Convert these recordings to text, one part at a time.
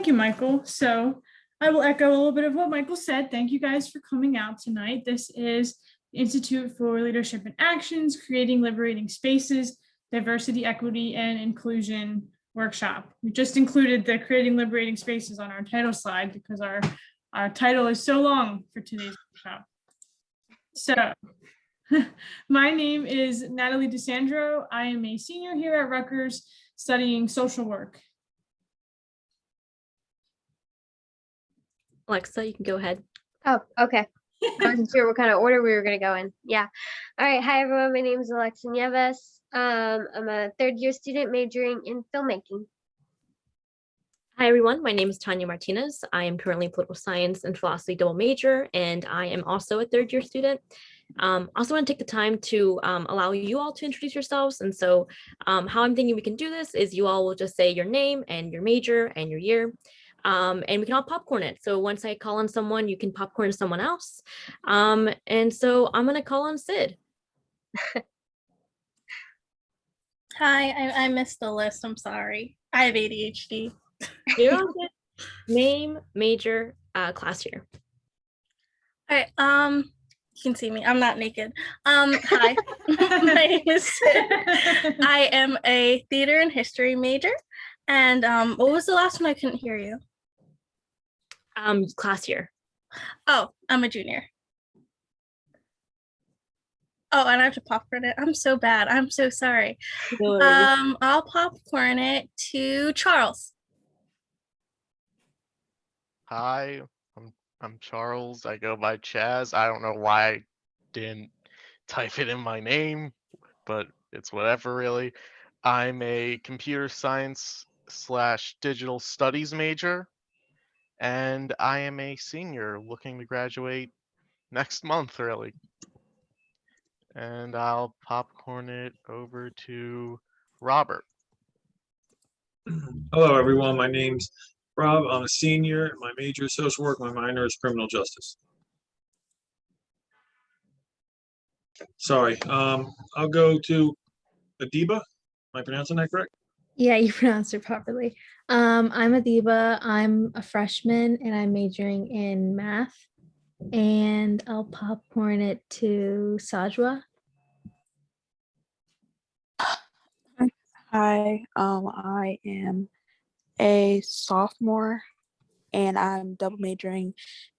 you, Michael. So I will echo a little bit of what Michael said. Thank you guys for coming out tonight. This is the Institute for Leadership and Actions, Creating Liberating Spaces, Diversity, Equity, and Inclusion workshop. We just included the Creating Liberating Spaces on our title slide because our title is so long for today's workshop. So my name is Natalie DeSandro. I am a senior here at Rutgers studying social work. Alexa, you can go ahead. Oh, okay. I wasn't sure what kind of order we were going to go in. Yeah. All right. Hi, everyone. My name is Alexa Nieves. I'm a third-year student majoring in filmmaking. Hi, everyone. My name is Tanya Martinez. I am currently a political science and philosophy double major, and I am also a third-year student. Also want to take the time to allow you all to introduce yourselves. And so how I'm thinking we can do this is you all will just say your name and your major and your year. And we can all popcorn it. So once I call on someone, you can popcorn someone else. And so I'm going to call on Sid. Hi, I missed the list. I'm sorry. I have ADHD. You're all good. Name, major, class year. All right. You can see me. I'm not naked. Hi. My name is Sid. I am a theater and history major. And what was the last one? I couldn't hear you. Class year. Oh, I'm a junior. Oh, and I have to popcorn it. I'm so bad. I'm so sorry. No worries. I'll popcorn it to Charles. Hi, I'm Charles. I go by Chaz. I don't know why I didn't type it in my name, but it's whatever really. I'm a computer science / digital studies major, and I am a senior looking to graduate next month really. And I'll popcorn it over to Robert. Hello, everyone. My name's Rob. I'm a senior. My major is social work. My minor is criminal justice. Sorry. I'll go to Adiba. Am I pronouncing that correct? Yeah, you pronounced it properly. I'm Adiba. I'm a freshman and I'm majoring in math. And I'll popcorn it to Sajwa. Hi, I am a sophomore and I'm double majoring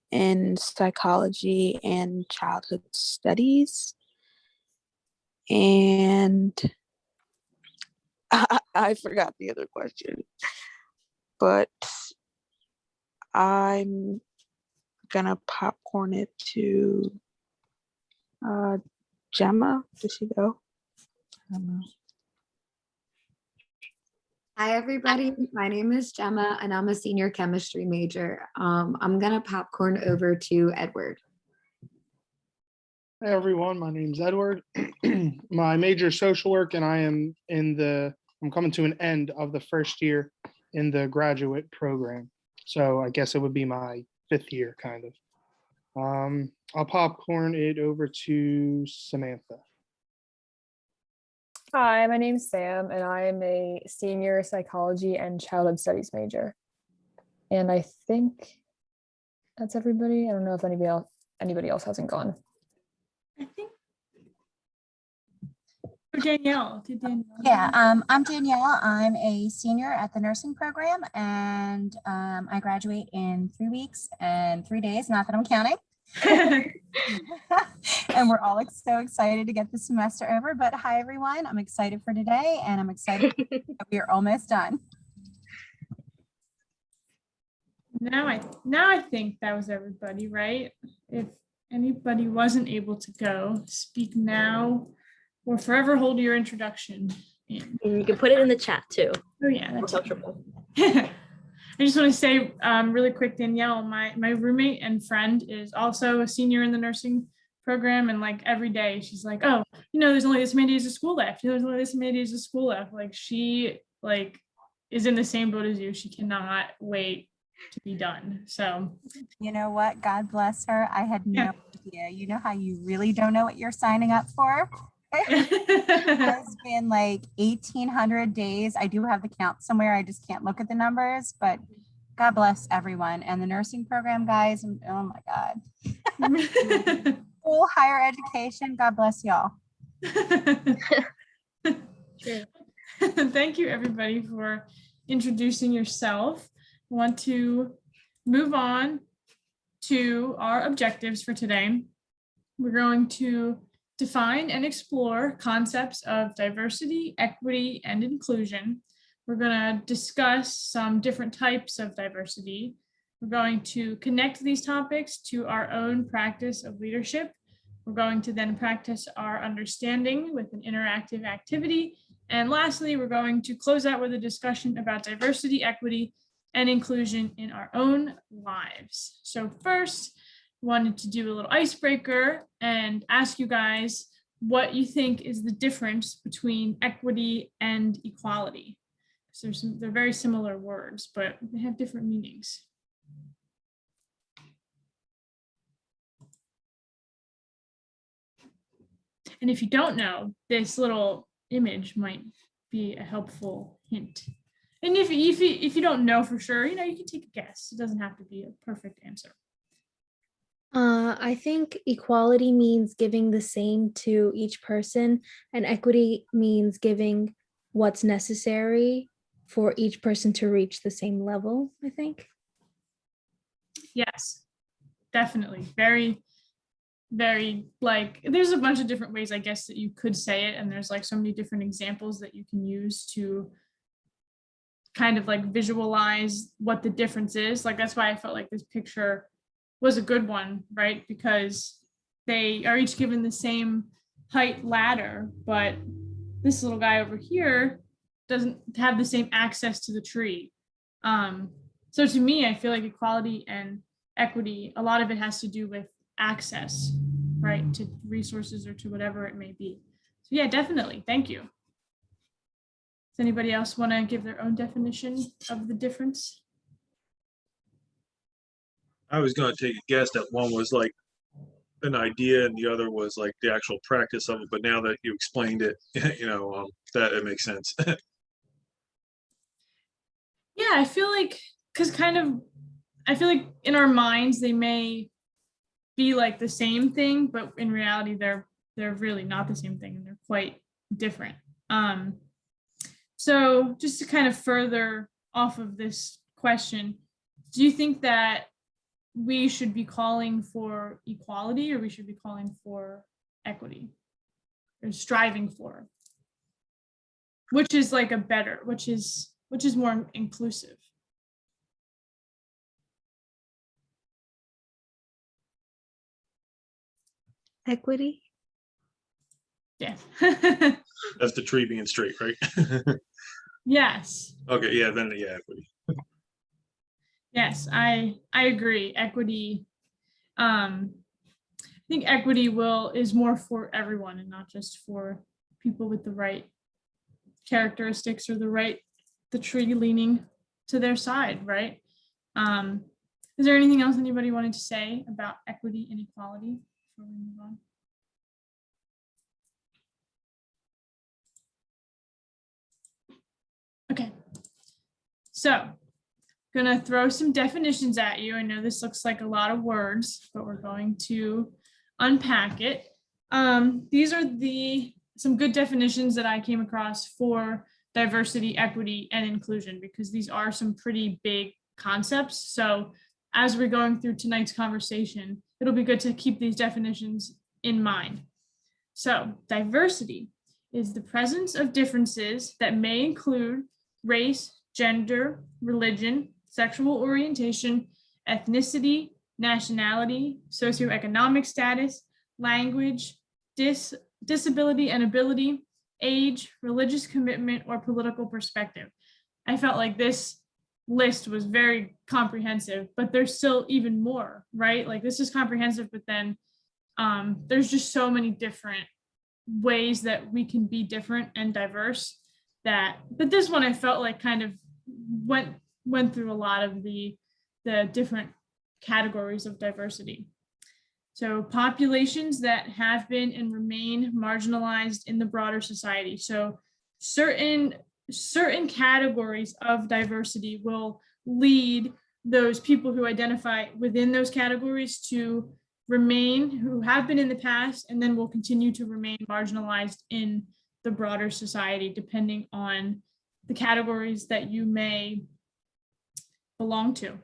in psychology and childhood studies. And I forgot the other question, but I'm gonna popcorn it to Gemma. Did she go? I don't know. Hi, everybody. My name is Gemma, and I'm a senior chemistry major. I'm going to popcorn over to Edward. Hey, everyone. My name's Edward. My major is social work, and I'm coming to an end of the first year in the graduate program. So I guess it would be my 5th year, kind of. I'll popcorn it over to Samantha. Hi, my name's Sam, and I am a senior psychology and childhood studies major. And I think that's everybody. I don't know if anybody else hasn't gone. I think Danielle. Yeah, I'm Danielle. I'm a senior at the nursing program, and I graduate in 3 weeks and 3 days, not that I'm counting. And we're all so excited to get the semester over. But hi, everyone. I'm excited for today, and I'm excited that we are almost done. Now I think that was everybody, right? If anybody wasn't able to go, speak now or forever hold your introduction in. And you can put it in the chat too. Oh yeah, that's comfortable. I just want to say really quick, Danielle, my roommate and friend is also a senior in the nursing program, and like every day she's like, oh, there's only this many days of school left. There's only this many days of school left. Like she is in the same boat as you. She cannot wait to be done. So you know what? God bless her. I had no idea. You know how you really don't know what you're signing up for? It has been like 1,800 days. I do have the count somewhere. I just can't look at the numbers, but God bless everyone. And the nursing program, guys, oh my God. Full higher education, God bless y'all. True. Thank you, everybody, for introducing yourself. I want to move on to our objectives for today. We're going to define and explore concepts of diversity, equity, and inclusion. We're going to discuss some different types of diversity. We're going to connect these topics to our own practice of leadership. We're going to then practice our understanding with an interactive activity. And lastly, we're going to close out with a discussion about diversity, equity, and inclusion in our own lives. So first, I wanted to do a little icebreaker and ask you guys what you think is the difference between equity and equality. So they're very similar words, but they have different meanings. And if you don't know, this little image might be a helpful hint. And if you don't know for sure, you can take a guess. It doesn't have to be a perfect answer. I think equality means giving the same to each person, and equity means giving what's necessary for each person to reach the same level, I think. Yes, definitely. Very, very, like, there's a bunch of different ways, I guess, that you could say it. And there's like so many different examples that you can use to kind of like visualize what the difference is. Like, that's why I felt like this picture was a good one, right? Because they are each given the same height ladder, but this little guy over here doesn't have the same access to the tree. So to me, I feel like equality and equity, a lot of it has to do with access, right, to resources or to whatever it may be. So yeah, definitely. Thank you. Does anybody else want to give their own definition of the difference? I was going to take a guess that one was like an idea and the other was like the actual practice of it. But now that you explained it, that it makes sense. Yeah, I feel like, I feel like in our minds, they may be like the same thing, but in reality, they're really not the same thing and they're quite different. So just to kind of further off of this question, do you think that we should be calling for equality or we should be calling for equity or striving for? Which is like a better, which is more inclusive? Equity. Yeah. That's the tree being straight, right? Yes. Okay, yeah, then yeah, equity. Yes, I agree. Equity, I think equity is more for everyone and not just for people with the right characteristics or the tree leaning to their side, right? Is there anything else anybody wanted to say about equity and equality before we move on? Okay, so gonna throw some definitions at you. I know this looks like a lot of words, but we're going to unpack it. These are some good definitions that I came across for diversity, equity, and inclusion, because these are some pretty big concepts. So as we're going through tonight's conversation, it'll be good to keep these definitions in mind. So diversity is the presence of differences that may include race, gender, religion, sexual orientation, ethnicity, nationality, socioeconomic status, language, disability and ability, age, religious commitment, or political perspective. I felt like this list was very comprehensive, but there's still even more, right? Like, this is comprehensive, but then there's just so many different ways that we can be different and diverse but this one I felt like kind of went through a lot of the different categories of diversity. So populations that have been and remain marginalized in the broader society. So certain categories of diversity will lead those people who identify within those categories to remain, who have been in the past, and then will continue to remain marginalized in the broader society, depending on the categories that you may belong to.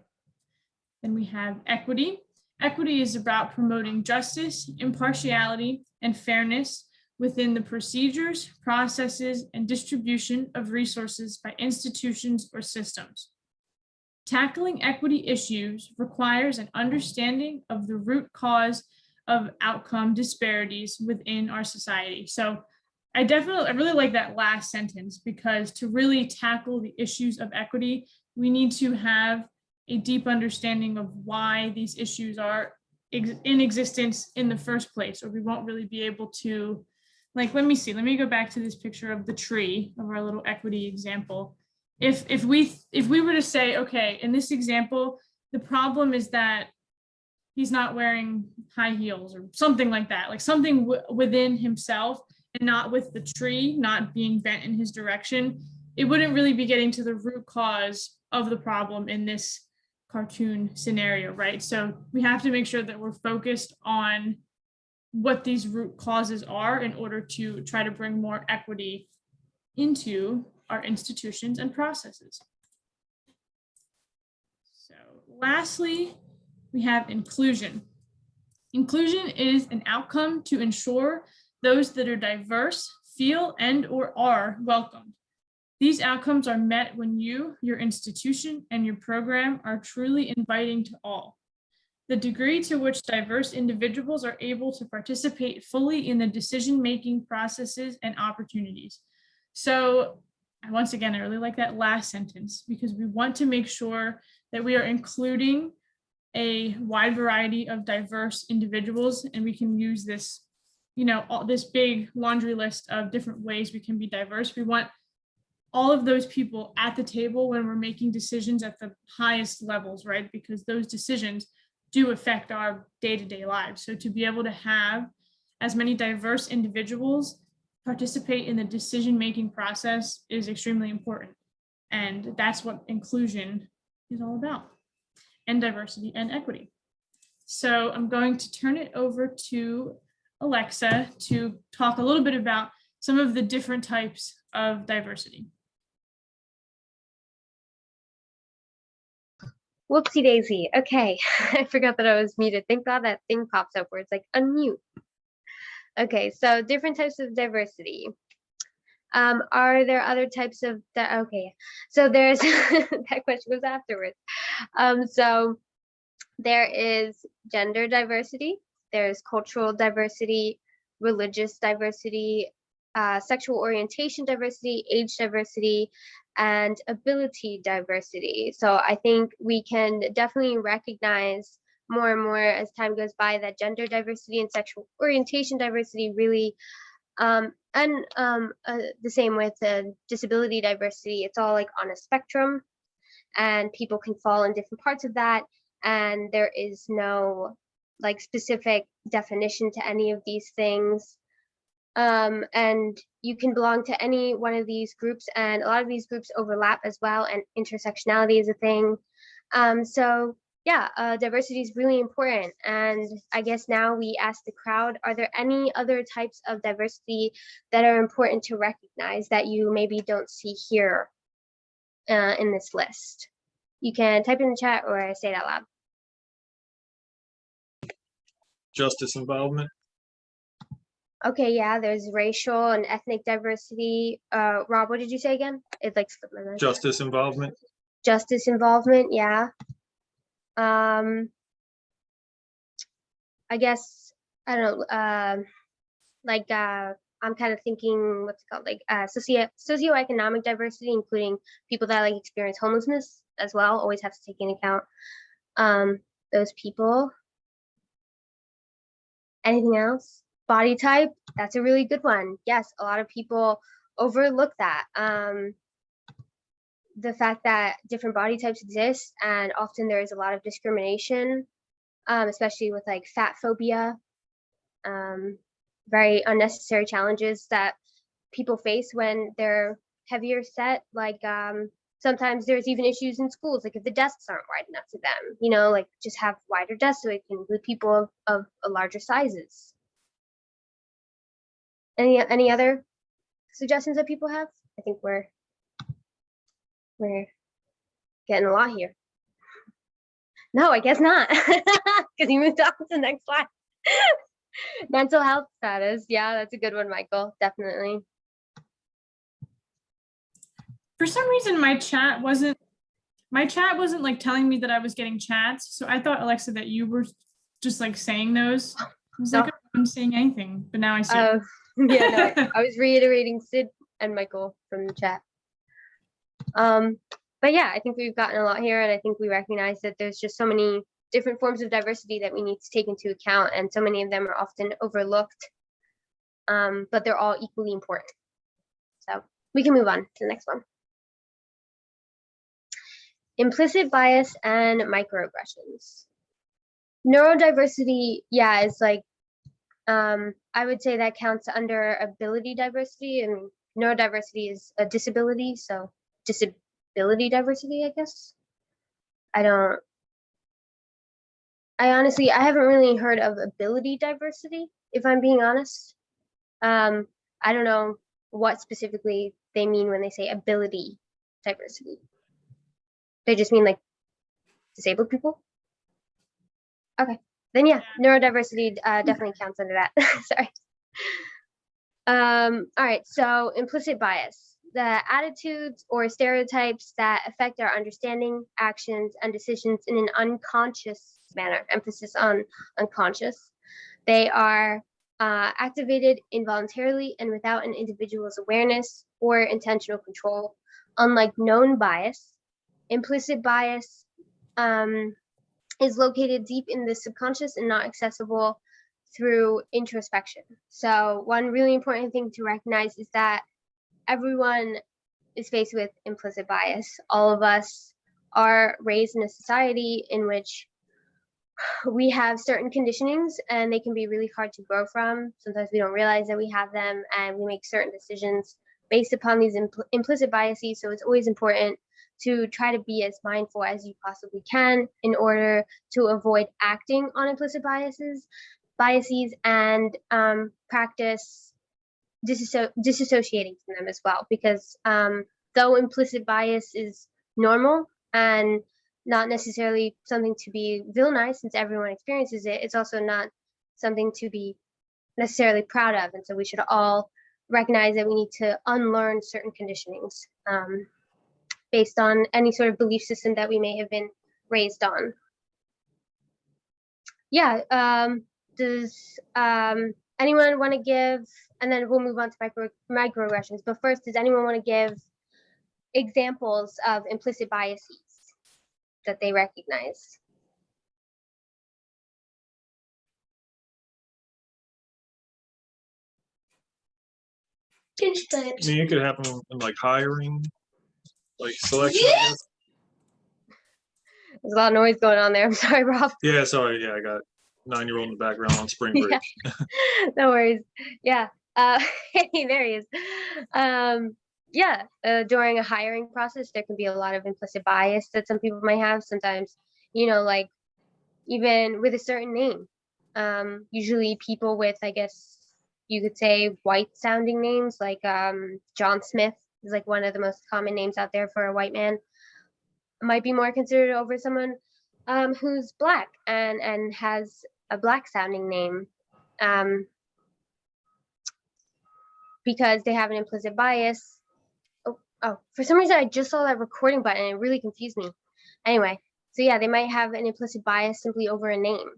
Then we have equity. Equity is about promoting justice, impartiality, and fairness within the procedures, processes, and distribution of resources by institutions or systems. Tackling equity issues requires an understanding of the root cause of outcome disparities within our society. So I really like that last sentence, because to really tackle the issues of equity, we need to have a deep understanding of why these issues are in existence in the first place, or we won't really be able to, like, let me go back to this picture of the tree of our little equity example. If we were to say, okay, in this example, the problem is that he's not wearing high heels or something like that, like something within himself and not with the tree not being bent in his direction, it wouldn't really be getting to the root cause of the problem in this cartoon scenario, right? So we have to make sure that we're focused on what these root causes are in order to try to bring more equity into our institutions and processes. So lastly, we have inclusion. Inclusion is an outcome to ensure those that are diverse feel and or are welcomed. These outcomes are met when you, your institution, and your program are truly inviting to all. The degree to which diverse individuals are able to participate fully in the decision-making processes and opportunities. So once again, I really like that last sentence, because we want to make sure that we are including a wide variety of diverse individuals, and we can use this, this big laundry list of different ways we can be diverse. We want all of those people at the table when we're making decisions at the highest levels, right? Because those decisions do affect our day-to-day lives. So to be able to have as many diverse individuals participate in the decision-making process is extremely important. And that's what inclusion is all about, and diversity and equity. So I'm going to turn it over to Alexa to talk a little bit about some of the different types of diversity. Whoopsie daisy. Okay, I forgot that I was muted. Thank God that thing pops up where it's like unmute. Okay, so different types of diversity. Are there other types of okay, so there's that question was afterwards. So there is gender diversity, there's cultural diversity, religious diversity, sexual orientation diversity, age diversity, and ability diversity. So I think we can definitely recognize more and more as time goes by that gender diversity and sexual orientation diversity really, and the same with disability diversity, it's all like on a spectrum, and people can fall in different parts of that, and there is no like specific definition to any of these things. And you can belong to any one of these groups, and a lot of these groups overlap as well, and intersectionality is a thing. So yeah, diversity is really important. And I guess now we ask the crowd, are there any other types of diversity that are important to recognize that you maybe don't see here in this list? You can type in the chat or say it out loud. Justice involvement. Okay, yeah, there's racial and ethnic diversity. Rob, what did you say again? It like slipped my mind. Justice involvement. Justice involvement, yeah. I guess, I don't know, I'm kind of thinking, what's it called, like socioeconomic diversity, including people that like experience homelessness as well, always have to take into account those people. Anything else? Body type, that's a really good one. Yes, a lot of people overlook that. The fact that different body types exist, and often there is a lot of discrimination, especially with like fat phobia, very unnecessary challenges that people face when they're heavier set, like some Sometimes there's even issues in schools, like if the desks aren't wide enough for them, you know, like just have wider desks so it can include people of larger sizes. Any other suggestions that people have? I think we're getting a lot here. No, I guess not, because you moved on to the next slide. Mental health status. Yeah, that's a good one, Michael. Definitely. For some reason, my chat wasn't like telling me that I was getting chats. So I thought, Alexa, that you were just like saying those. I was like, oh, I'm saying anything, but now I see. Yeah, no, I was reiterating Sid and Michael from the chat. But yeah, I think we've gotten a lot here, and I think we recognize that there's just so many different forms of diversity that we need to take into account, and so many of them are often overlooked, but they're all equally important. So we can move on to the next one. Implicit bias and microaggressions. Neurodiversity, yeah, is like, I would say that counts under ability diversity, and neurodiversity is a disability, so disability diversity, I guess. I honestly, I haven't really heard of ability diversity, if I'm being honest. I don't know what specifically they mean when they say ability diversity. They just mean like disabled people? Okay, then yeah, neurodiversity definitely counts under that. Sorry. All right, so implicit bias, the attitudes or stereotypes that affect our understanding, actions, and decisions in an unconscious manner, emphasis on unconscious. They are activated involuntarily and without an individual's awareness or intentional control. Unlike known bias, implicit bias is located deep in the subconscious and not accessible through introspection. So one really important thing to recognize is that everyone is faced with implicit bias. All of us are raised in a society in which we have certain conditionings, and they can be really hard to grow from. Sometimes we don't realize that we have them, and we make certain decisions based upon these implicit biases. So it's always important to try to be as mindful as you possibly can in order to avoid acting on implicit biases and practice disassociating from them as well, because though implicit bias is normal and not necessarily something to be villainized since everyone experiences it, it's also not something to be necessarily proud of. And so we should all recognize that we need to unlearn certain conditionings based on any sort of belief system that we may have been raised on. Yeah, does anyone want to give, and then we'll move on to microaggressions, but first, does anyone want to give examples of implicit biases that they recognize? I mean, it could happen in like hiring, like selection. I guess. There's a lot of noise going on there. I'm sorry, Rob. Yeah, sorry. Yeah, I got 9-year-old in the background on spring break. Yeah. No worries. Yeah. Hey, there he is. Yeah, during a hiring process, there can be a lot of implicit bias that some people might have. Sometimes, you know, like even with a certain name. Usually people with, I guess you could say, white sounding names, like John Smith is like one of the most common names out there for a white man, might be more considered over someone who's black and has a black sounding name, because they have an implicit bias. Oh, for some reason I just saw that recording button and it really confused me. Anyway, so yeah, they might have an implicit bias simply over a name.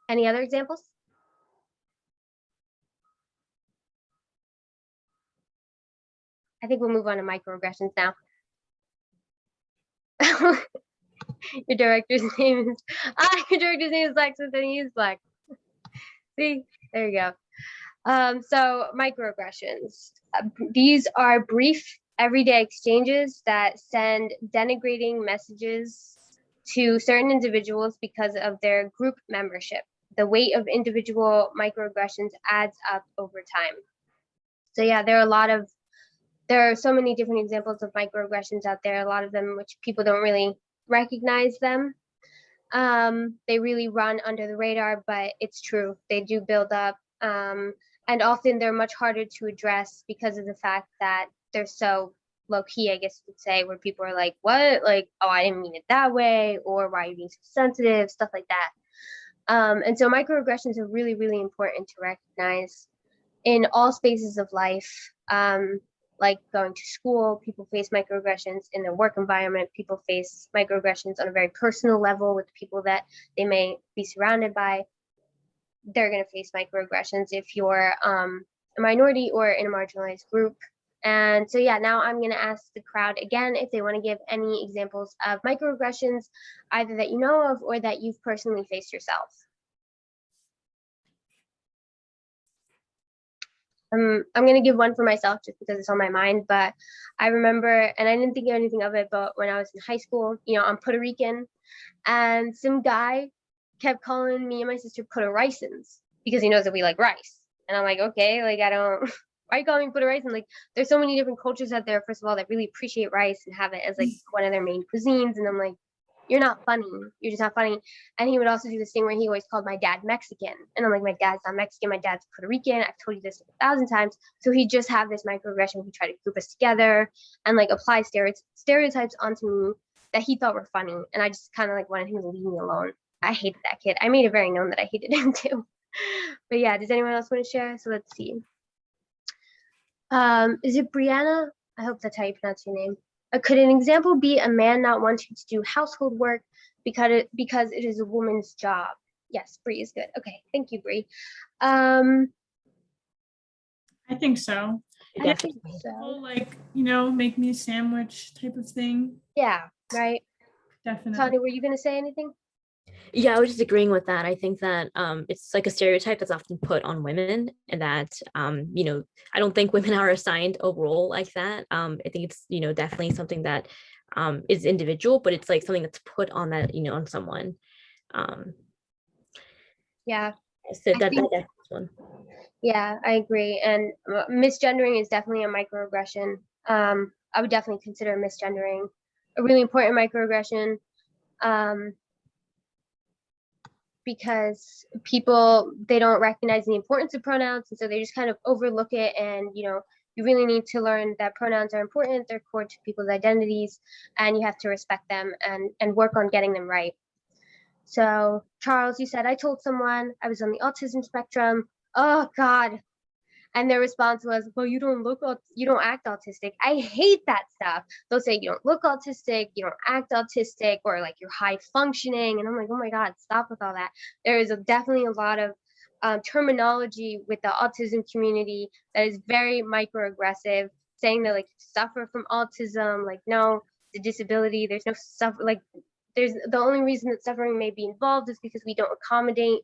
Any other examples? I think we'll move on to microaggressions now. Your director's name is Black, so then he is black. See, there you go. So microaggressions. These are brief, everyday exchanges that send denigrating messages to certain individuals because of their group membership. The weight of individual microaggressions adds up over time. So yeah, there are a lot of there are so many different examples of microaggressions out there, a lot of them which people don't really recognize them. They really run under the radar, but it's true. They do build up. And often they're much harder to address because of the fact that they're so low key, I guess you could say, where people are like, what? Like, oh, I didn't mean it that way, or why are you being so sensitive, stuff like that. And so microaggressions are really, really important to recognize in all spaces of life. Like going to school, people face microaggressions in their work environment. People face microaggressions on a very personal level with people that they may be surrounded by. They're going to face microaggressions if you're a minority or in a marginalized group. And so, yeah, now I'm going to ask the crowd again if they want to give any examples of microaggressions, either that you know of or that you've personally faced yourself. I'm going to give one for myself just because it's on my mind, but I remember, and I didn't think of anything of it, but when I was in high school, you know, I'm Puerto Rican, and some guy kept calling me and my sister Puerto Ricans because he knows that we like rice. And I'm like, okay, like, I don't, why are you calling me Puerto Rican? Like, there's so many different cultures out there, first of all, that really appreciate rice and have it as like one of their main cuisines. And I'm like, you're not funny. You're just not funny. And he would also do this thing where he always called my dad Mexican. And I'm like, my dad's not Mexican. My dad's Puerto Rican. I've told you this 1,000 times. So he just have this microaggression. He tried to group us together and like apply stereotypes onto me that he thought were funny. And I just kind of like wanted him to leave me alone. I hated that kid. I made it very known that I hated him too. But yeah, does anyone else want to share? So let's see. Is it Brianna? I hope that's how you pronounce your name. Could an example be a man not wanting to do household work because it is a woman's job? Yes, Bree is good. Okay, thank you, Bree. I think so. I think so. Like, you know, make me a sandwich type of thing. Yeah, right. Definitely. Tanya, were you going to say anything? Yeah, I was just agreeing with that. I think that it's like a stereotype that's often put on women, and that you know, I don't think women are assigned a role like that. I think it's, you know, definitely something that is individual, but it's like something that's put on that, you know, on someone. Yeah. So that's one. Yeah, I agree. And misgendering is definitely a microaggression. I would definitely consider misgendering a really important microaggression. Because people, they don't recognize the importance of pronouns, and so they just kind of overlook it. And you know, you really need to learn that pronouns are important, they're core to people's identities, and you have to respect them and work on getting them right. So Charles, you said, I told someone I was on the autism spectrum. Oh God. And their response was, well, you don't act autistic. I hate that stuff. They'll say you don't look autistic, you don't act autistic, or like you're high functioning. And I'm like, oh my God, stop with all that. There is definitely a lot of terminology with the autism community that is very microaggressive, saying that like you suffer from autism. Like, no, the disability, there's no suffer. Like, there's the only reason that suffering may be involved is because we don't accommodate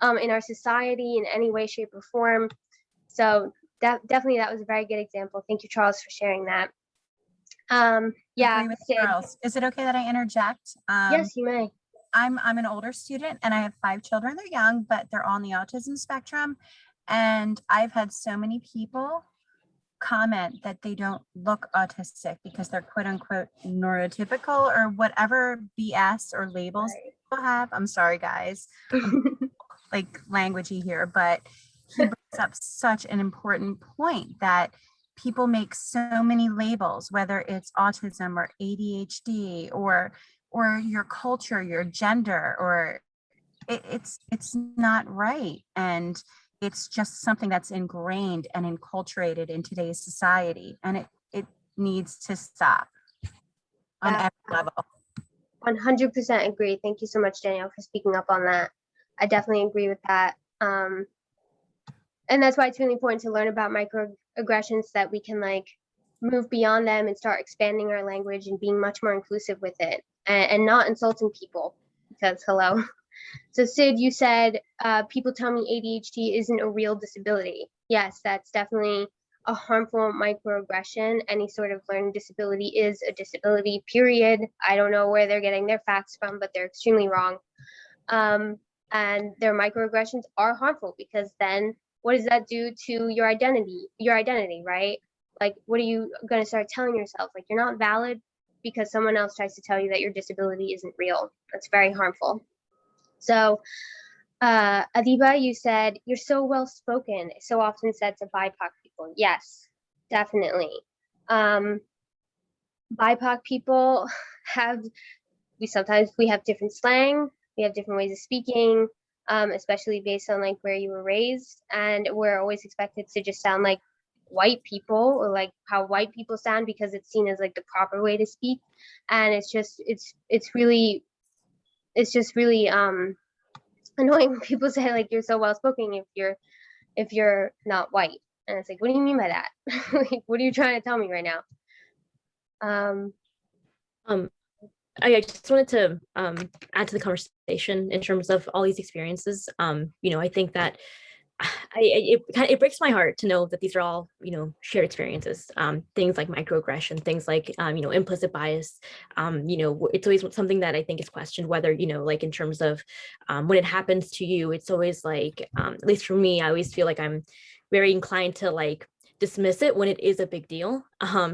in our society in any way, shape, or form. So definitely that was a very good example. Thank you, Charles, for sharing that. Yeah. Charles, is it okay that I interject? Yes, you may. I'm an older student and I have 5 children. They're young, but they're on the autism spectrum. And I've had so many people comment that they don't look autistic because they're quote unquote neurotypical or whatever BS or labels people have. I'm sorry, guys. Like languagey here, but he brings up such an important point that people make so many labels, whether it's autism or ADHD or your culture, your gender, or it's not right. And it's just something that's ingrained and enculturated in today's society. And it needs to stop on every level. 100% agree. Thank you so much, Danielle, for speaking up on that. I definitely agree with that. And that's why it's really important to learn about microaggressions so that we can like move beyond them and start expanding our language and being much more inclusive with it and not insulting people, because hello. So Sid, you said people tell me ADHD isn't a real disability. Yes, that's definitely a harmful microaggression. Any sort of learning disability is a disability, period. I don't know where they're getting their facts from, but they're extremely wrong. And their microaggressions are harmful because then what does that do to your identity, right? Like, what are you going to start telling yourself? Like, you're not valid because someone else tries to tell you that your disability isn't real. That's very harmful. So, Adiba, you said, you're so well spoken. It's so often said to BIPOC people. Yes, definitely. BIPOC people sometimes we have different slang, we have different ways of speaking, especially based on like where you were raised, and we're always expected to just sound like white people, or like how white people sound, because it's seen as like the proper way to speak. And it's just really annoying when people say like you're so well spoken if you're not white. And it's like, what do you mean by that? Like, what are you trying to tell me right now? I just wanted to add to the conversation in terms of all these experiences. You know, I think that it breaks my heart to know that these are all, you know, shared experiences. Things like microaggression, things like, you know, implicit bias. You know, it's always something that I think is questioned, whether, you know, like in terms of when it happens to you, it's always like, at least for me, I always feel like I'm very inclined to like dismiss it when it is a big deal.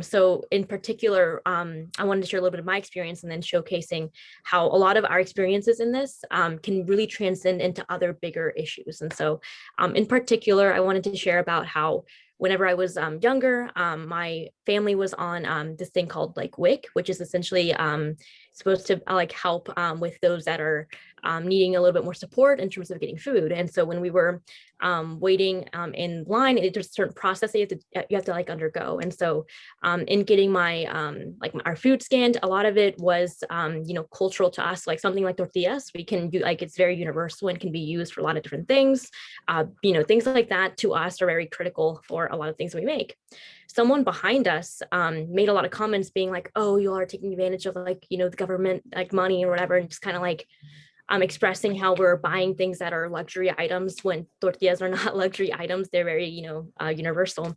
So in particular, I wanted to share a little bit of my experience and then showcasing how a lot of our experiences in this can really transcend into other bigger issues. And so in particular, I wanted to share about how whenever I was younger, my family was on this thing called like WIC, which is essentially supposed to like help with those that are needing a little bit more support in terms of getting food. And so when we were waiting in line, there's a certain process that you have to like undergo. And so in getting my like our food scanned, a lot of it was you know, cultural to us, like something like tortillas. We can do like, it's very universal and can be used for a lot of different things. You know, things like that to us are very critical for a lot of things that we make. Someone behind us made a lot of comments being like, oh, you all are taking advantage of like, you know, the government like money or whatever, and just kind of like expressing how we're buying things that are luxury items when tortillas are not luxury items. They're very, you know, universal.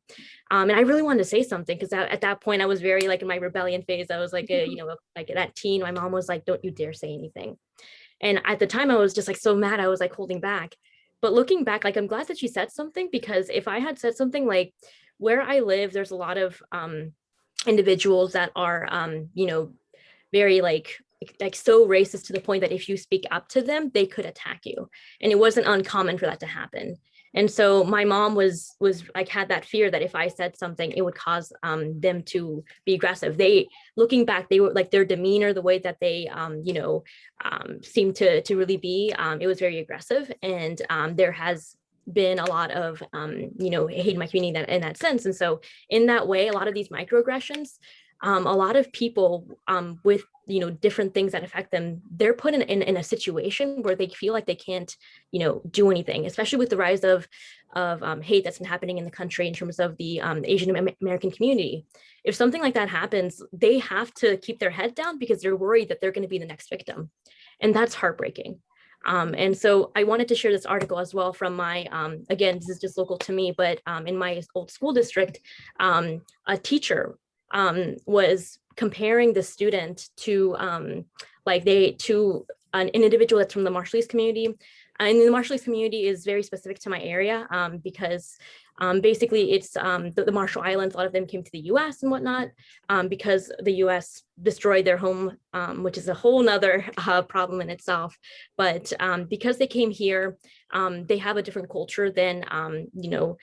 And I really wanted to say something because at that point I was very like in my rebellion phase. I was like, you know, like that teen, my mom was like, don't you dare say anything. And at the time I was just like so mad, I was like holding back. But looking back, like I'm glad that she said something, because if I had said something like, where I live, there's a lot of individuals that are, you know, very like so racist to the point that if you speak up to them, they could attack you. And it wasn't uncommon for that to happen. And so my mom was like, had that fear that if I said something, it would cause them to be aggressive. Looking back, they were like, their demeanor, the way that they, you know, seemed to really be, it was very aggressive. And there has been a lot of, you know, hate in my community in that sense. And so in that way, a lot of these microaggressions, a lot of people with, you know, different things that affect them, they're put in a situation where they feel like they can't, you know, do anything, especially with the rise of hate that's been happening in the country in terms of the Asian American community. If something like that happens, they have to keep their head down because they're worried that they're going to be the next victim. And that's heartbreaking. And so I wanted to share this article as well from my, again, this is just local to me, but in my old school district, a teacher was comparing the student to an individual that's from the Marshallese community. And the Marshallese community is very specific to my area because basically it's the Marshall Islands, a lot of them came to the US and whatnot because the US destroyed their home, which is a whole nother problem in itself. But because they came here, they have a different culture than, you know,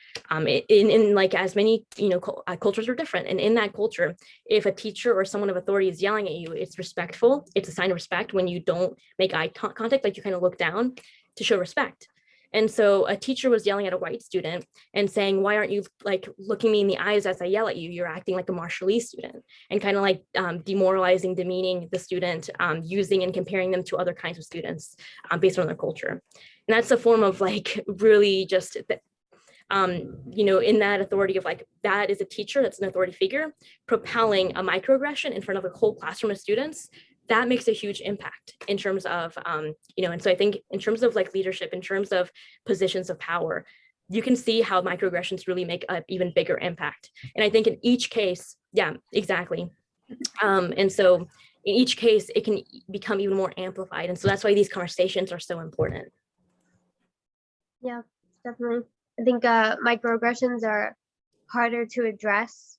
in like as many, you know, cultures are different. And in that culture, if a teacher or someone of authority is yelling at you, it's respectful. It's a sign of respect when you don't make eye contact, like you kind of look down to show respect. And so a teacher was yelling at a white student and saying, why aren't you like looking me in the eyes as I yell at you? You're acting like a Marshallese student, and kind of like demoralizing, demeaning the student, using and comparing them to other kinds of students based on their culture. And that's a form of like really just, you know, in that authority of like, that is a teacher, that's an authority figure, propelling a microaggression in front of a whole classroom of students. That makes a huge impact in terms of, you know, and so I think in terms of like leadership, in terms of positions of power, you can see how microaggressions really make an even bigger impact. And I think in each case, yeah, exactly. And so in each case, it can become even more amplified. And so that's why these conversations are so important. Yeah, definitely. I think microaggressions are harder to address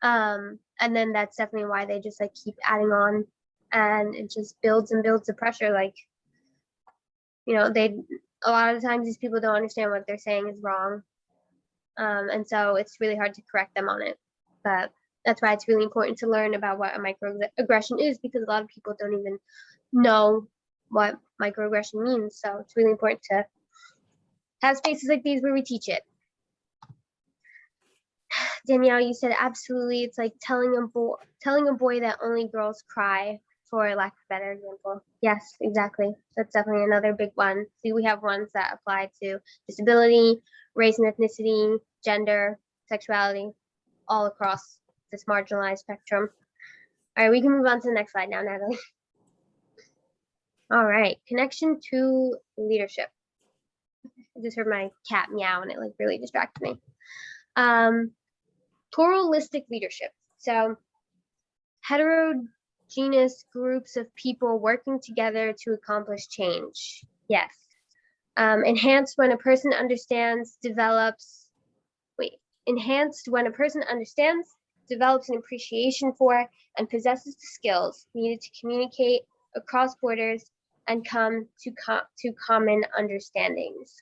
And then that's definitely why they just like keep adding on, and it just builds and builds the pressure. Like, you know, a lot of the times these people don't understand what they're saying is wrong. And so it's really hard to correct them on it. But that's why it's really important to learn about what a microaggression is, because a lot of people don't even know what microaggression means. So it's really important to have spaces like these where we teach it. Danielle, you said absolutely. It's like telling a boy that only girls cry, for lack of a better example. Yes, exactly. That's definitely another big one. See, we have ones that apply to disability, race and ethnicity, gender, sexuality, all across this marginalized spectrum. All right, we can move on to the next slide now, Natalie. All right, connection to leadership. I just heard my cat meow and it like really distracted me. Pluralistic leadership. So heterogeneous groups of people working together to accomplish change. Yes. Enhanced when a person understands, develops an appreciation for, and possesses the skills needed to communicate across borders and come to common understandings.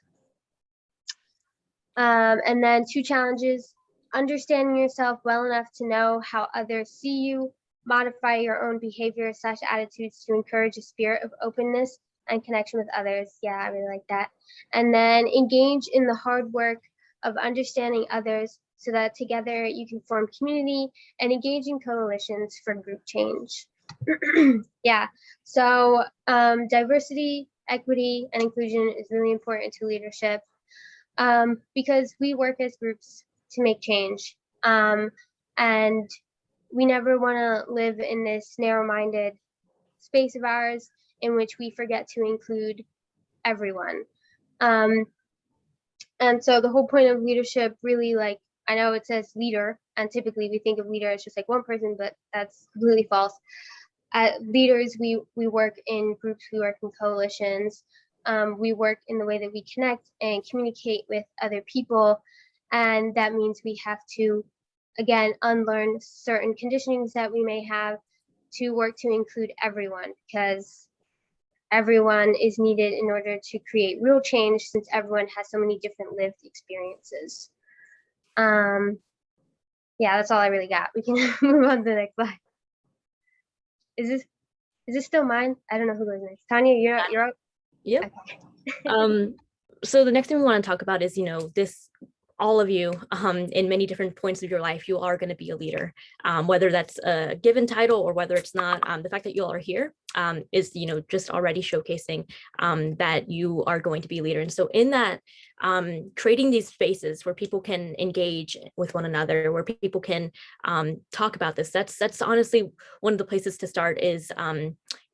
And then 2 challenges: understanding yourself well enough to know how others see you, modify your own behavior / attitudes to encourage a spirit of openness and connection with others. Yeah, I really like that. And then engage in the hard work of understanding others so that together you can form community and engage in coalitions for group change. Yeah, so diversity, equity, and inclusion is really important to leadership, because we work as groups to make change. And we never want to live in this narrow-minded space of ours in which we forget to include everyone. And so the whole point of leadership really, like, I know it says leader, and typically we think of leader as just like one person, but that's completely false. Leaders, we work in groups, we work in coalitions, we work in the way that we connect and communicate with other people. And that means we have to, again, unlearn certain conditionings that we may have to work to include everyone, because everyone is needed in order to create real change, since everyone has so many different lived experiences. Yeah, that's all I really got. We can move on to the next slide. Is this still mine? I don't know who goes next. Tanya, you're up? Yep. Okay. So the next thing we want to talk about is, all of you, in many different points of your life, you are going to be a leader, whether that's a given title or whether it's not. The fact that you all are here is, just already showcasing that you are going to be a leader. And so in that, creating these spaces where people can engage with one another, where people can talk about this, that's honestly one of the places to start, is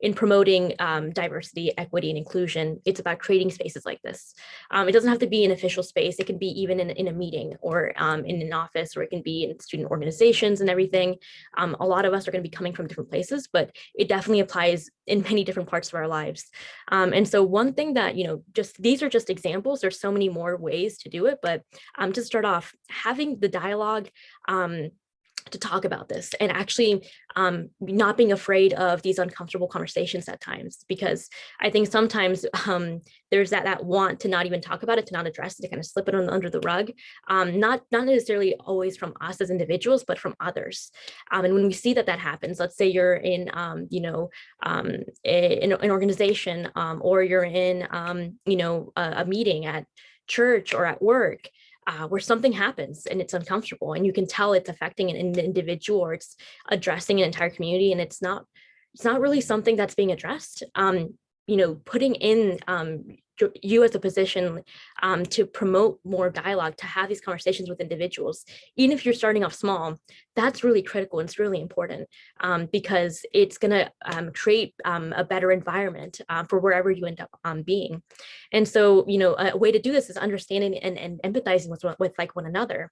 in promoting diversity, equity, and inclusion. It's about creating spaces like this. It doesn't have to be an official space. It can be even in a meeting, or in an office, or it can be in student organizations and everything. A lot of us are going to be coming from different places, but it definitely applies in many different parts of our lives. And so one thing that, these are just examples. There's so many more ways to do it, but to start off, having the dialogue to talk about this, and actually not being afraid of these uncomfortable conversations at times, because I think sometimes there's that want to not even talk about it, to not address it, to kind of slip it under the rug, not necessarily always from us as individuals, but from others. And when we see that happens, let's say you're in an organization, or you're in a meeting at church or at work, where something happens and it's uncomfortable, and you can tell it's affecting an individual, or it's addressing an entire community, and it's not really something that's being addressed. Putting in you as a position to promote more dialogue, to have these conversations with individuals, even if you're starting off small, that's really critical, and it's really important, because it's going to create a better environment for wherever you end up being. And so, a way to do this is understanding and empathizing with like one another.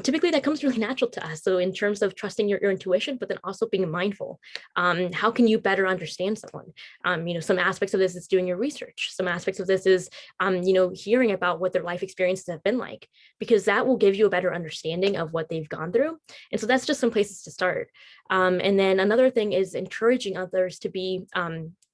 Typically that comes really natural to us. So in terms of trusting your intuition, but then also being mindful, how can you better understand someone? Some aspects of this is doing your research. Some aspects of this is, hearing about what their life experiences have been like, because that will give you a better understanding of what they've gone through. And so that's just some places to start. And then another thing is encouraging others to be,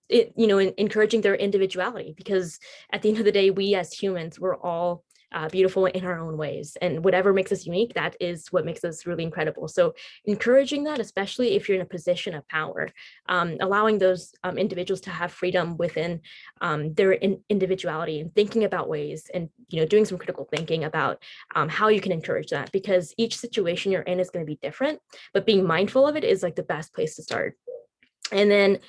encouraging their individuality, because at the end of the day, we as humans, we're all beautiful in our own ways, and whatever makes us unique, that is what makes us really incredible. So encouraging that, especially if you're in a position of power, allowing those individuals to have freedom within their individuality, and thinking about ways, and doing some critical thinking about how you can encourage that, because each situation you're in is going to be different, but being mindful of it is like the best place to start. And then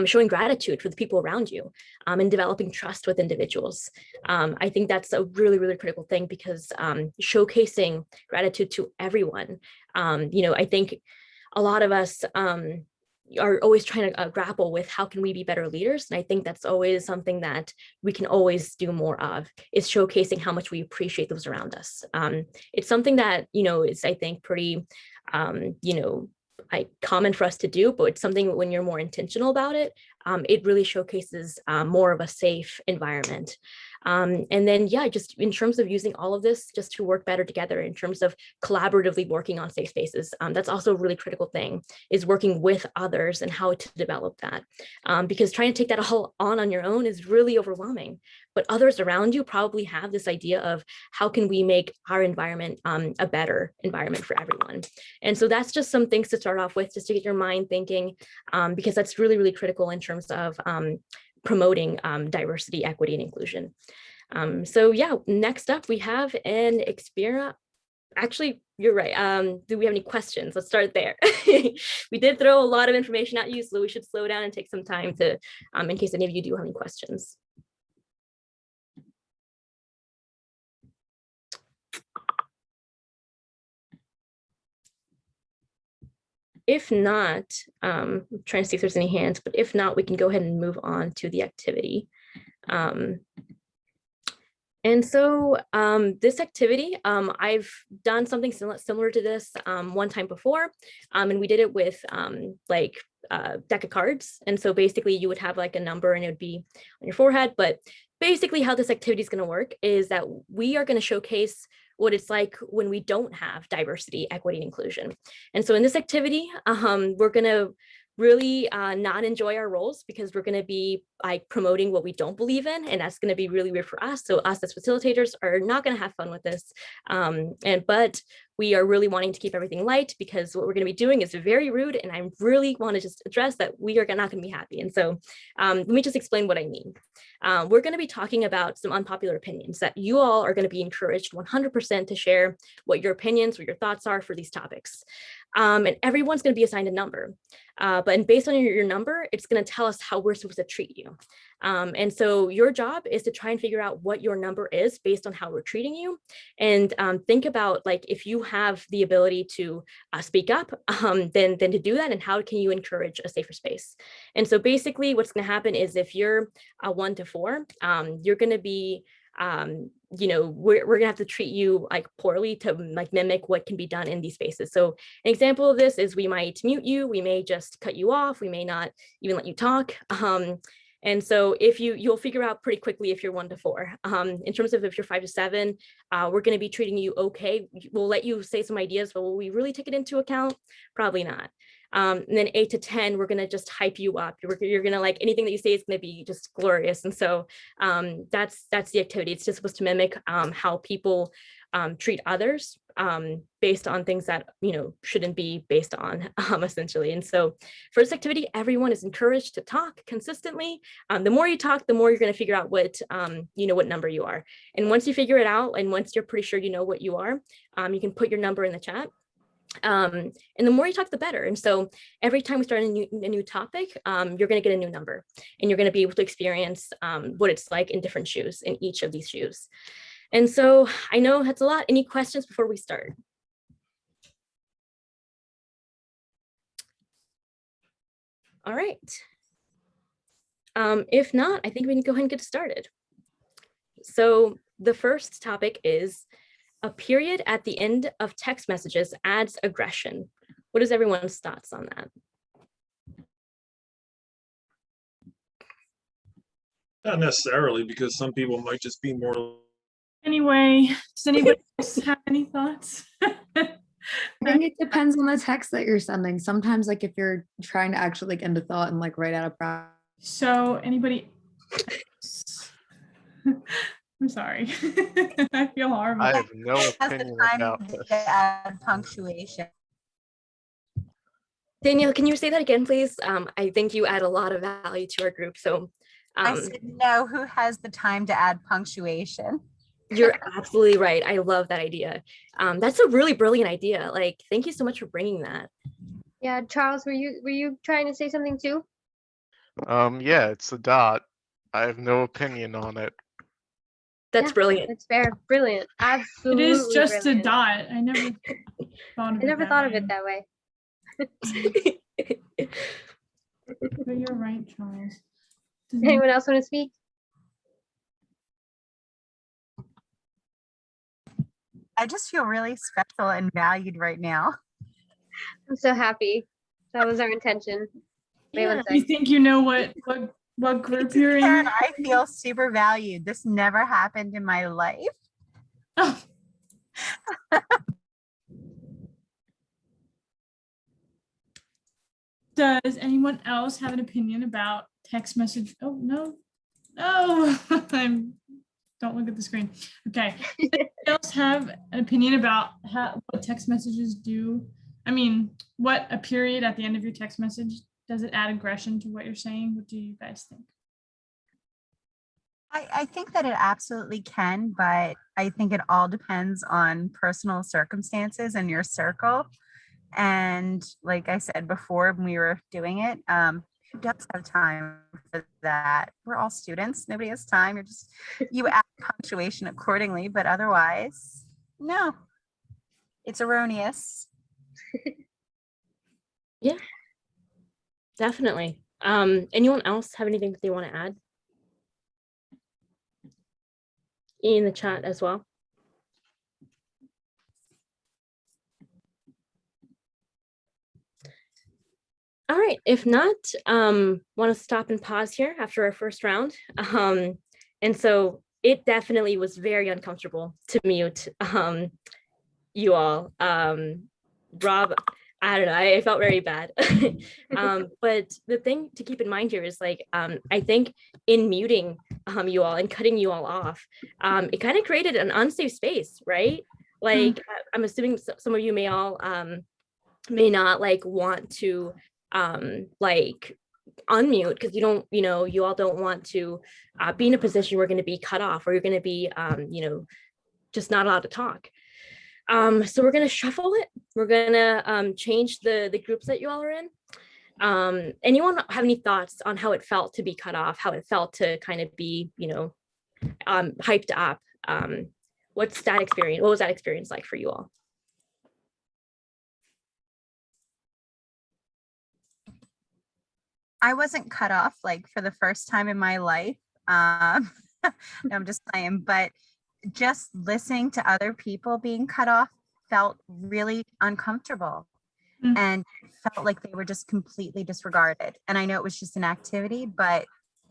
showing gratitude for the people around you, and developing trust with individuals. I think that's a really, really critical thing, because showcasing gratitude to everyone. I think a lot of us are always trying to grapple with how can we be better leaders. And I think that's always something that we can always do more of, is showcasing how much we appreciate those around us. It's something that, is, I think, pretty, common for us to do, but it's something when you're more intentional about it, it really showcases more of a safe environment. And then, just in terms of using all of this just to work better together, in terms of collaboratively working on safe spaces, that's also a really critical thing, is working with others and how to develop that. Because trying to take that all on your own is really overwhelming, but others around you probably have this idea of how can we make our environment a better environment for everyone. And so that's just some things to start off with, just to get your mind thinking, because that's really, really critical in terms of promoting diversity, equity, and inclusion. Next up we have an experience. Actually, you're right. Do we have any questions? Let's start there. We did throw a lot of information at you, so we should slow down and take some time to, in case any of you do have any questions. If not, I'm trying to see if there's any hands, but if not, we can go ahead and move on to the activity. And so this activity, I've done something similar to this one time before, and we did it with like a deck of cards. And so basically you would have like a number and it would be on your forehead. But basically how this activity is going to work is that we are going to showcase what it's like when we don't have diversity, equity, and inclusion. And so in this activity, we're going to really not enjoy our roles, because we're going to be like promoting what we don't believe in, and that's going to be really weird for us. So us as facilitators are not going to have fun with this, but we are really wanting to keep everything light, because what we're going to be doing is very rude, and I really want to just address that we are not going to be happy. And so let me just explain what I mean. We're going to be talking about some unpopular opinions that you all are going to be encouraged 100% to share what your opinions, what your thoughts are for these topics. And everyone's going to be assigned a number, but based on your number, it's going to tell us how we're supposed to treat you. And so your job is to try and figure out what your number is based on how we're treating you. And think about, like, if you have the ability to speak up, then to do that, and how can you encourage a safer space. And so basically what's going to happen is, if you're a 1 to 4, you're going to be we're gonna have to treat you like poorly to like mimic what can be done in these spaces. So an example of this is we might mute you, we may just cut you off, we may not even let you talk. And so if you'll figure out pretty quickly if you're 1 to 4. In terms of if you're 5 to 7, we're going to be treating you okay. We'll let you say some ideas, but will we really take it into account? Probably not. And then 8 to 10, we're going to just hype you up. You're going to, like, anything that you say is going to be just glorious. And so that's the activity. It's just supposed to mimic how people treat others based on things that, shouldn't be based on, essentially. And so for this activity, everyone is encouraged to talk consistently. The more you talk, the more you're going to figure out what, what number you are. And once you figure it out, and once you're pretty sure you know what you are, you can put your number in the chat. And the more you talk, the better. And so every time we start a new topic, you're going to get a new number, and you're going to be able to experience what it's like in different shoes, in each of these shoes. And so I know that's a lot. Any questions before we start? All right. If not, I think we can go ahead and get started. So the first topic is: a period at the end of text messages adds aggression. What is everyone's thoughts on that? Not necessarily, because some people might just be more Anyway, does anybody else have any thoughts? I think it depends on the text that you're sending. Sometimes, like if you're trying to actually like end a thought and like write out a prompt. So anybody I'm sorry. I feel horrible. I have no Has the opinion time about to this. add punctuation. Danielle, can you say that again, please? I think you add a lot of value to our group. So I said, no, who has the time to add punctuation? you're absolutely right. I love that idea. That's a really brilliant idea. Like, thank you so much for bringing that. Yeah, Charles, were you trying to say something too? Yeah, it's a dot. I have no opinion on it. That's Yeah, brilliant. That's fair. Brilliant. It Absolutely. is just brilliant. a dot. I never thought of I it. never that thought of way. it that way. But you're right, Charles. Does Anyone else want to speak? I just feel really special and valued right now. I'm so happy. That was our intention. Wait one You sec. think you know what group you're Karen, in? I feel super valued. This never happened in my life. Oh. Does anyone else have an opinion about text message? Oh, no. No, don't look at the screen. Okay. Does anyone else have an opinion about what text messages do? I mean, what a period at the end of your text message, does it add aggression to what you're saying? What do you guys think? I think that it absolutely can, but I think it all depends on personal circumstances and your circle. And like I said before, when we were doing it, who does have time for that? We're all students. Nobody has time. You add punctuation accordingly, but otherwise, no, it's erroneous. Yeah, definitely. Anyone else have anything that they want to add? In the chat as well. All right, if not, want to stop and pause here after our first round. And so it definitely was very uncomfortable to mute you all. Rob, I don't know, I felt very bad. But the thing to keep in mind here is like, I think in muting you all and cutting you all off, it kind of created an unsafe space, right? Like, I'm assuming some of you may not like want to like unmute because you all don't want to be in a position where you're going to be cut off or you're going to be just not allowed to talk. So we're going to shuffle it. We're going to change the groups that you all are in. Anyone have any thoughts on how it felt to be cut off, how it felt to kind of be hyped up? What's that experience? What was that experience like for you all? I wasn't cut off like for the first time in my life. No, I'm just saying, but just listening to other people being cut off felt really uncomfortable and felt like they were just completely disregarded. And I know it was just an activity, but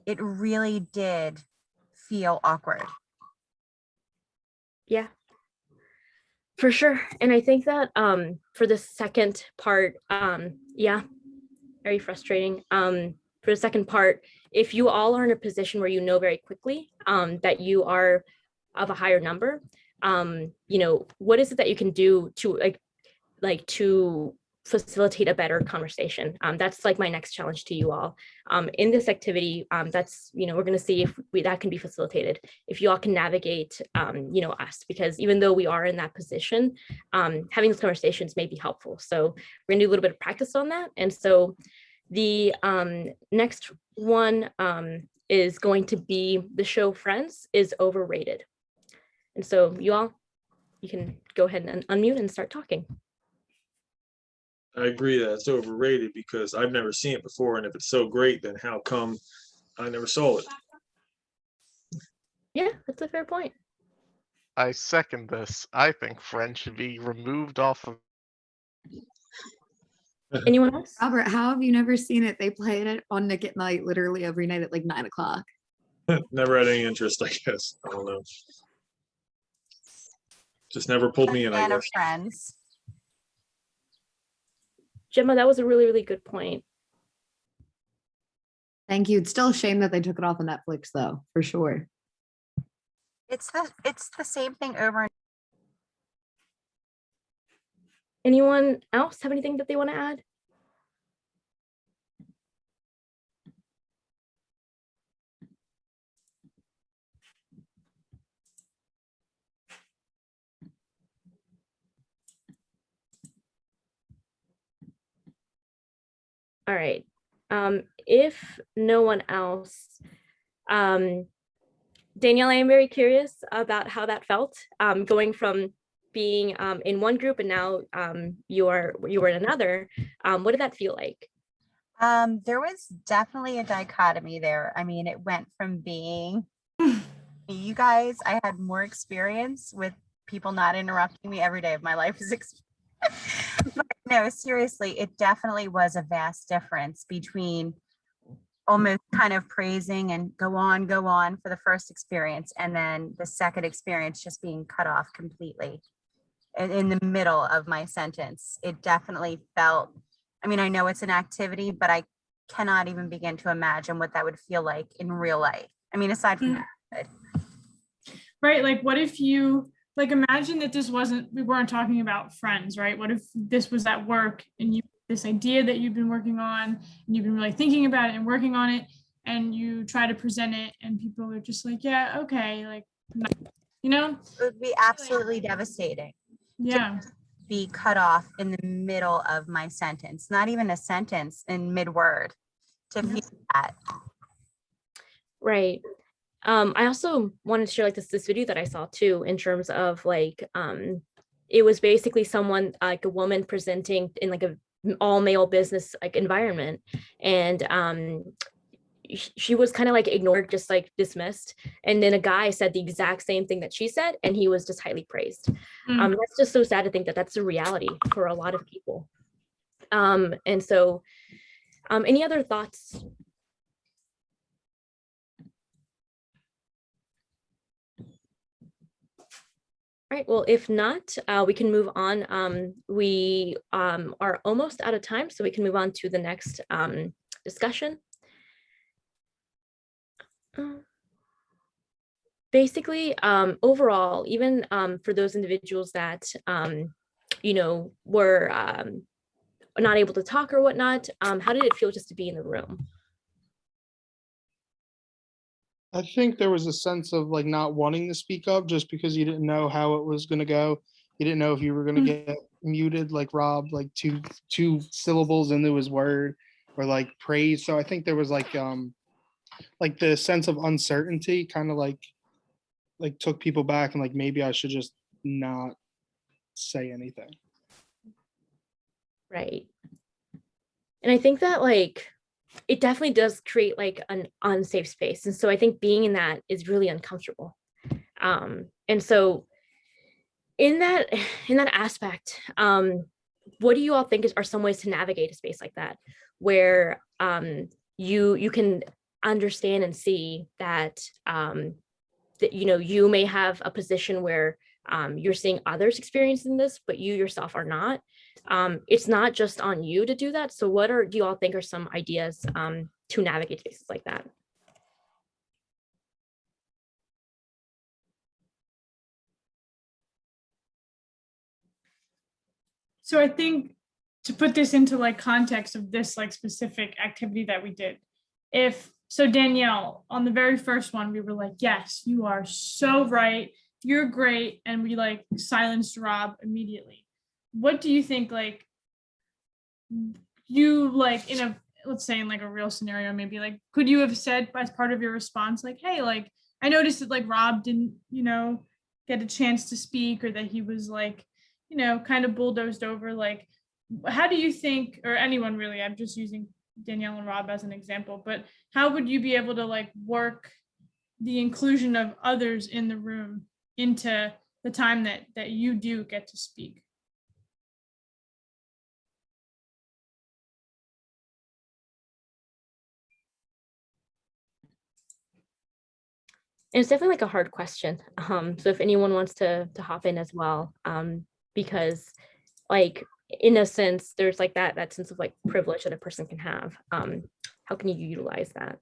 it really did feel awkward. Yeah, for sure. And I think that for the second part, yeah, very frustrating. For the second part, if you all are in a position where you know very quickly that you are of a higher number, what is it that you can do to like to facilitate a better conversation? That's like my next challenge to you all. In this activity, that's, we're going to see if that can be facilitated, if you all can navigate, us, because even though we are in that position, having those conversations may be helpful. So we're gonna do a little bit of practice on that. And so the next one is going to be the show Friends is Overrated. And so you can go ahead and unmute and start talking. I agree that it's overrated because I've never seen it before, and if it's so great, then how come I never saw it? Yeah, that's a fair point. I second this. I think Friends should be removed off of. Anyone else? Robert, how have you never seen it? They play it on Nick at Night literally every night at like 9 o'clock. Never had any interest, I guess. I don't know. Just never pulled me in, I Fan of guess. Friends. Gemma, that was a really, really good point. Thank you. It's still a shame that they took it off of Netflix, though, for sure. It's the same thing over and Anyone else have anything that they want to add? All right. If no one else, Danielle, I am very curious about how that felt, going from being in one group and now you were in another. What did that feel like? there was definitely a dichotomy there. I mean, it went from being you guys, I had more experience with people not interrupting me every day of my life but no, seriously, it definitely was a vast difference between almost kind of praising and go on for the first experience, and then the second experience just being cut off completely in the middle of my sentence. It definitely felt, I mean, I know it's an activity, but I cannot even begin to imagine what that would feel like in real life. I mean, aside from that. Right, like what if you, like imagine that we weren't talking about friends, right? What if this was at work and this idea that you've been working on and you've been really thinking about it and working on it, and you try to present it and people are just like, yeah, okay, like, you know? It would be absolutely devastating. Yeah. Be cut off in the middle of my sentence, not even a sentence, in mid-word, to feel that. Right. I also wanted to share like this video that I saw too, in terms of like, it was basically someone, like a woman presenting in like a all male business like environment, and she was kind of like ignored, just like dismissed, and then a guy said the exact same thing that she said and he was just highly praised. That's just so sad to think that that's a reality for a lot of people. And so any other thoughts? All right, well, if not, we can move on. We are almost out of time, so we can move on to the next discussion. Basically, overall, even for those individuals that, you know, were not able to talk or whatnot, how did it feel just to be in the room? I think there was a sense of like not wanting to speak up just because you didn't know how it was going to go. You didn't know if you were going to get muted like Rob, like two syllables into his word, or like praise. So I think there was like the sense of uncertainty kind of like took people back, and like maybe I should just not say anything. Right. And I think that like it definitely does create like an unsafe space. And so I think being in that is really uncomfortable. And so in that aspect, what do you all think are some ways to navigate a space like that, where you can understand and see that that, you know, you may have a position where you're seeing others experiencing this, but you yourself are not. It's not just on you to do that. So what do you all think are some ideas to navigate spaces like that? So I think to put this into like context of this like specific activity that we did, so Danielle, on the very first one, we were like, yes, you are so right. You're great. And we like silenced Rob immediately. What do you think, like, you like in a, let's say in like a real scenario, maybe like, could you have said as part of your response, like, hey, like, I noticed that like Rob didn't, you know, get a chance to speak, or that he was like, you know, kind of bulldozed over. Like, how do you think, or anyone really, I'm just using Danielle and Rob as an example, but how would you be able to like work the inclusion of others in the room into the time that you do get to speak? it's definitely like a hard question. So if anyone wants to hop in as well, because like in a sense, there's like that sense of like privilege that a person can have. How can you utilize that?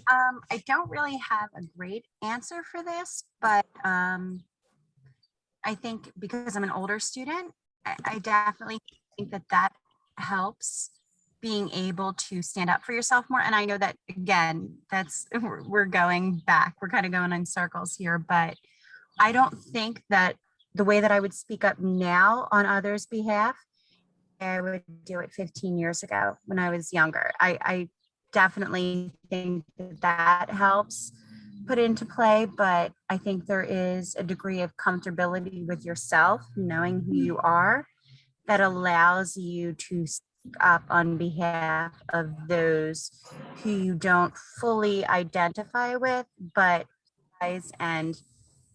I don't really have a great answer for this, but I think because I'm an older student, I definitely think that helps being able to stand up for yourself more. And I know that, again, we're going back, we're kind of going in circles here, but I don't think that the way that I would speak up now on others' behalf, I would do it 15 years ago when I was younger. I definitely think that helps put into play, but I think there is a degree of comfortability with yourself, knowing who you are, that allows you to speak up on behalf of those who you don't fully identify with, but and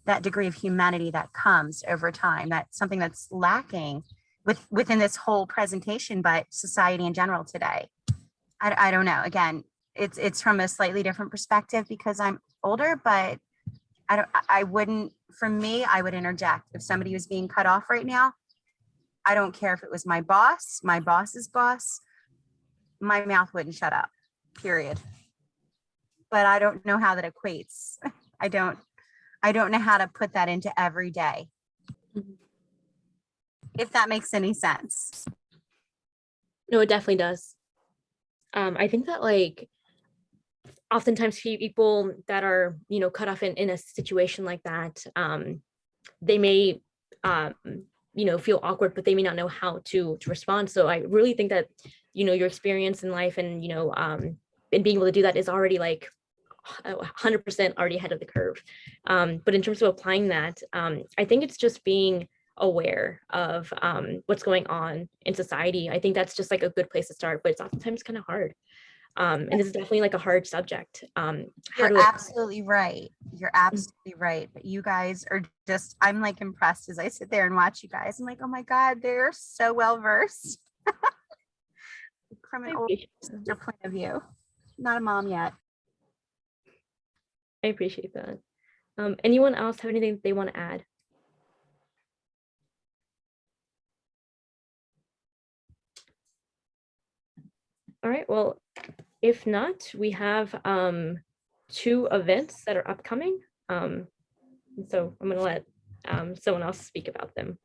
that degree of humanity that comes over time. That's something that's lacking within this whole presentation, but society in general today. I don't know. Again, it's from a slightly different perspective because I'm older, but I wouldn't, for me, I would interject. If somebody was being cut off right now, I don't care if it was my boss, my boss's boss, my mouth wouldn't shut up, period. But I don't know how that equates. I don't know how to put that into every day. If that makes any sense. No, it definitely does. I think that like oftentimes people that are, you know, cut off in a situation like that, they may, you know, feel awkward, but they may not know how to respond. So I really think that, you know, your experience in life and, you know, and being able to do that is already like 100% already ahead of the curve. But in terms of applying that, I think it's just being aware of what's going on in society. I think that's just like a good place to start, but it's oftentimes kind of hard. And this is definitely like a hard subject. You're absolutely right. You're absolutely right. But you guys are just, I'm like impressed as I sit there and watch you guys. I'm like, oh my God, they're so well versed. From an older point of view. Not a mom yet. I appreciate that. Anyone else have anything they want to add? All right, well, if not, we have 2 events that are upcoming. So I'm going to let someone else speak about them.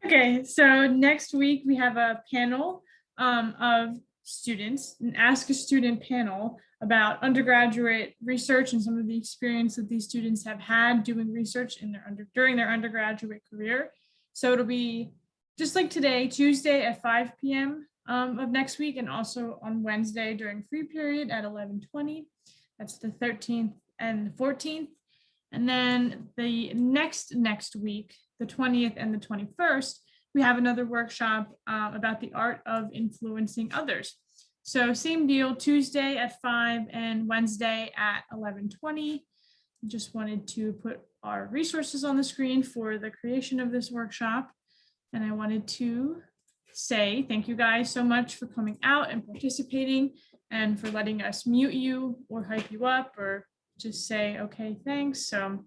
Okay, so next week we have a panel of students, an Ask a Student panel about undergraduate research and some of the experience that these students have had doing research in during their undergraduate career. So it'll be just like today, Tuesday at 5 p.m. Of next week, and also on Wednesday during free period at 11:20. That's the 13th and 14th. And then the next week, the 20th and the 21st, we have another workshop about the art of influencing others. So same deal, Tuesday at 5 and Wednesday at 11:20. Just wanted to put our resources on the screen for the creation of this workshop. And I wanted to say thank you guys so much for coming out and participating and for letting us mute you or hype you up or just say, okay, thanks. So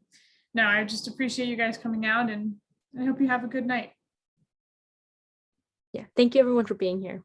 no, I just appreciate you guys coming out and I hope you have a good night. Yeah, thank you everyone for being here.